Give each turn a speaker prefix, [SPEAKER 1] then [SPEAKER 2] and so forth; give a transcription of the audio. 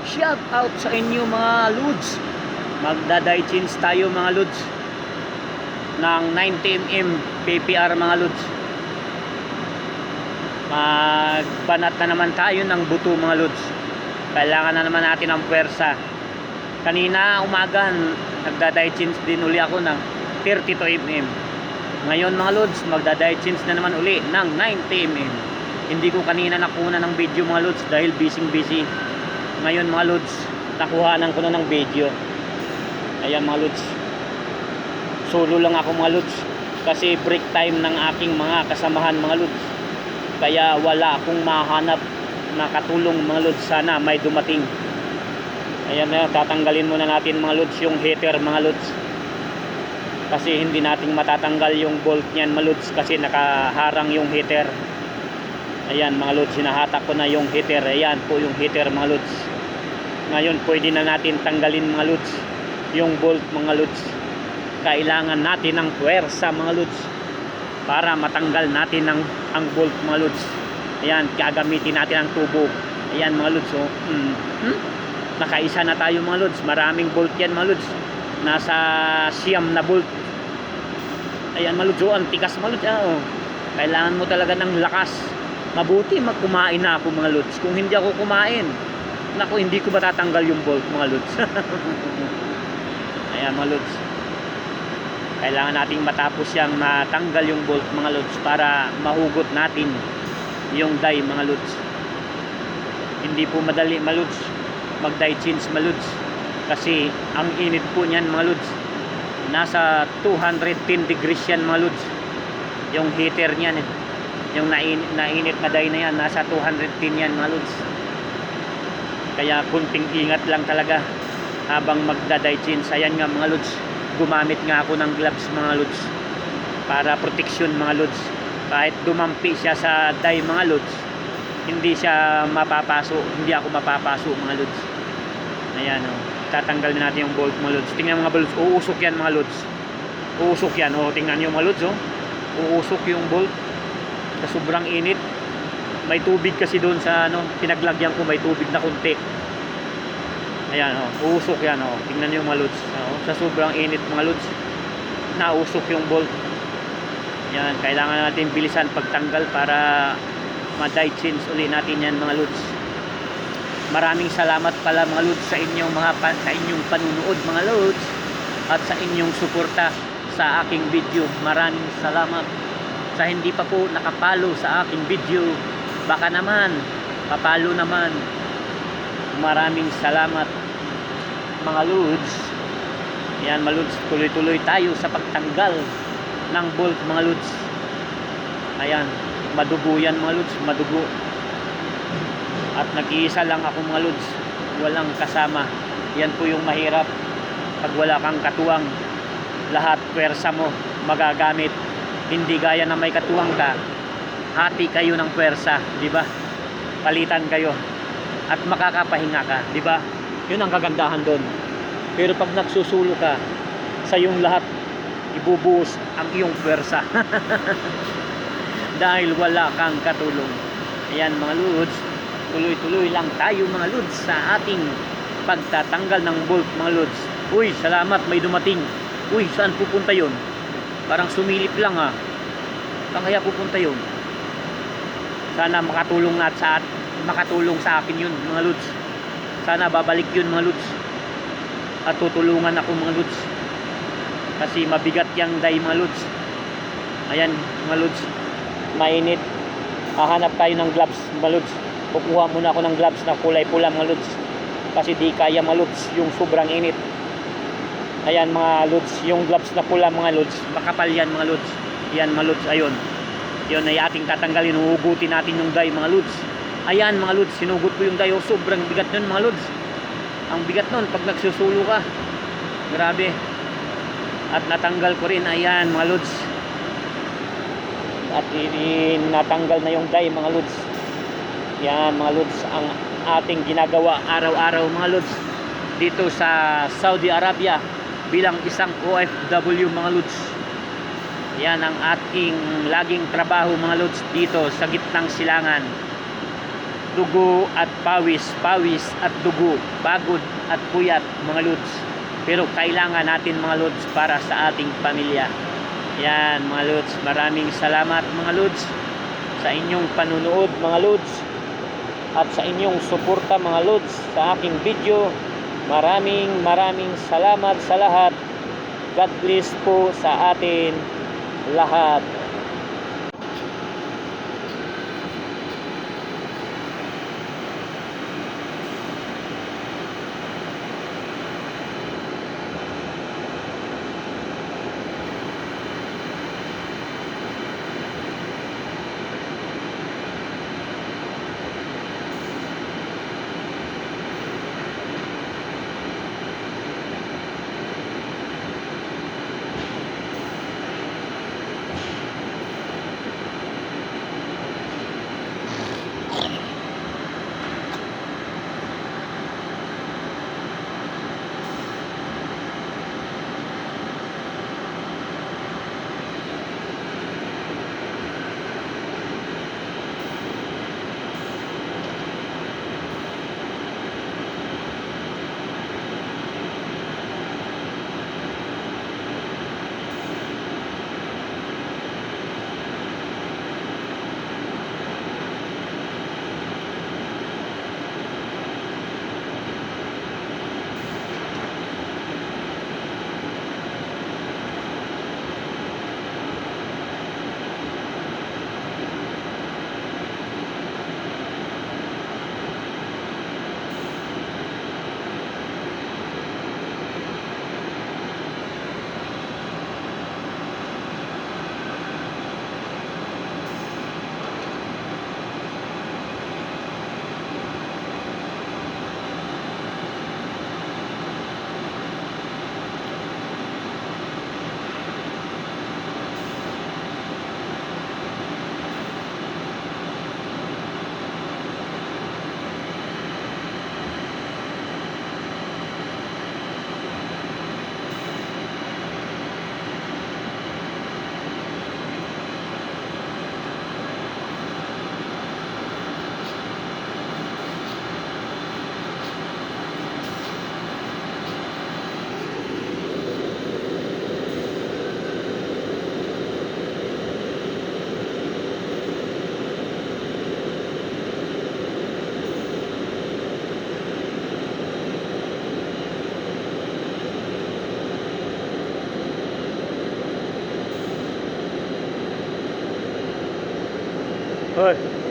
[SPEAKER 1] Shout out sa inyo mga lods. Magda-die change tayo mga lods ng 90mm PPR mga lods. Magbanat na naman tayo ng buto mga lods. Kailangan na naman natin ng puwersa. Kanina umaga nagda-die change din uli ako ng 32mm. Ngayon mga lods, magda-die change na naman uli ng 90mm. Hindi ko kanina nakuha ng video mga lods dahil busy. Ngayon mga lods, nakuhanan ko na ng video. Ayan mga lods, solo lang ako mga lods kasi break time ng aking mga kasamahan mga lods. Kaya wala akong mahanap na katulong mga lods. Sana may dumating. Ayan na, tatanggalin muna natin mga lods yung heater mga lods, kasi hindi nating matatanggal yung bolt niyan mga lods kasi nakaharang yung heater. Ayan mga lods, hinahatak ko na yung heater. Ayan po yung heater mga lods. Ngayon pwede na natin tanggalin mga lods yung bolt mga lods. Kailangan natin ng puwersa mga lods para matanggal natin ang bolt mga lods. Ayan, gagamitin natin ang tubo. Ayan mga lods, oh. Nakaisa na tayo mga lods. Maraming bolt yan mga lods. Nasa siyam na bolt. Ayan mga lods, oh. Ang tigas mga lods, oh. Kailangan mo talaga ng lakas. Mabuti magkumain na ako mga lods. Kung hindi ako kumain, naku, hindi ko matatanggal yung bolt mga lods. Ayan mga lods, kailangan nating matapos yang matanggal yung bolt mga lods para mahugot natin yung die mga lods. Hindi po madali mga lods mag die change mga lods, kasi ang init po niyan mga lods. Nasa 210 degrees yan mga lods. Yung heater niyan, yung nainit na die na yan, nasa 210 yan mga lods. Kaya kunting ingat lang talaga habang magda-die change. Ayan nga mga lods, gumamit nga ako ng gloves mga lods para protection mga lods. Kahit dumampi siya sa die mga lods, hindi siya mapapaso, hindi ako mapapaso mga lods. Ayan, oh. Tatanggalin natin yung bolt mga lods. Tingnan mga lods, uusok yan mga lods. Uusok yan, oh. Tingnan nyo mga lods, oh. Uusok yung bolt sa sobrang init. May tubig kasi doon sa pinaglagyan ko, may tubig na kunti. Ayan, oh, uusok yan, oh. Tingnan niyo mga lods, oh, sa sobrang init mga lods, nausok yung bolt. Yan, kailangan natin bilisan pagtanggal para ma-die change uli natin yan mga lods. Maraming salamat pala mga lods sa inyong sa inyong panunood mga lods, at sa inyong suporta sa aking video. Maraming salamat. Sa hindi pa po nakapalo sa aking video, baka naman papalo naman. Maraming salamat mga lods. Yan mga lods, tuloy-tuloy tayo sa pagtanggal ng bolt mga lods. Ayan, madugo yan mga lods, madugo. At nag-iisa lang ako mga lods, walang kasama. Yan po yung mahirap pag wala kang katuwang. Lahat pwersa mo magagamit. Hindi gaya na may katuwang ka, hati kayo ng pwersa, di ba? Palitan kayo at makakapahinga ka, di ba? Yun ang kagandahan doon. Pero pag nagsusulo ka, sa yung lahat ibubuhos ang iyong pwersa. Dahil wala kang katulong. Ayan mga lods, tuloy-tuloy lang tayo mga lods sa ating pagtatanggal ng bolt mga lods. Uy, salamat, may dumating. Uy, saan pupunta yon? Parang sumilip lang, ha. Saan kaya pupunta yun? Sana makatulong sa akin yun mga lods. Sana babalik yun mga lods, at tutulungan ako mga lods, kasi mabigat yung die mga lods. Ayan mga lods, mainit. Hahanap tayo ng gloves mga lods. Kukuha muna ako ng gloves na kulay pula mga lods, kasi di kaya mga lods yung sobrang init. Ayan mga lods, yung gloves na pula mga lods, makapal yan mga lods. Yan mga lods, ayun. Yun ay ating tatanggalin, huhugutin natin yung die mga lods. Ayan mga lods, sinugot ko yung die. Oh, sobrang bigat nun mga lods. Ang bigat nun pag nagsusulo ka, grabe. At natanggal ko rin, ayan mga lods. At natanggal na yung die mga lods. Yan mga lods, ang ating ginagawa araw-araw mga lods dito sa Saudi Arabia bilang isang OFW mga lods. Yan ang ating laging trabaho mga lods dito sa gitnang silangan. dugo at pawis, pawis at dugo, pagod at puyat mga lods. Pero kailangan natin mga lods para sa ating pamilya. Yan mga lods, maraming salamat mga lods sa inyong panunood mga lods at sa inyong suporta mga lods sa aking video. Maraming salamat sa lahat. God bless po sa atin lahat. Hoy.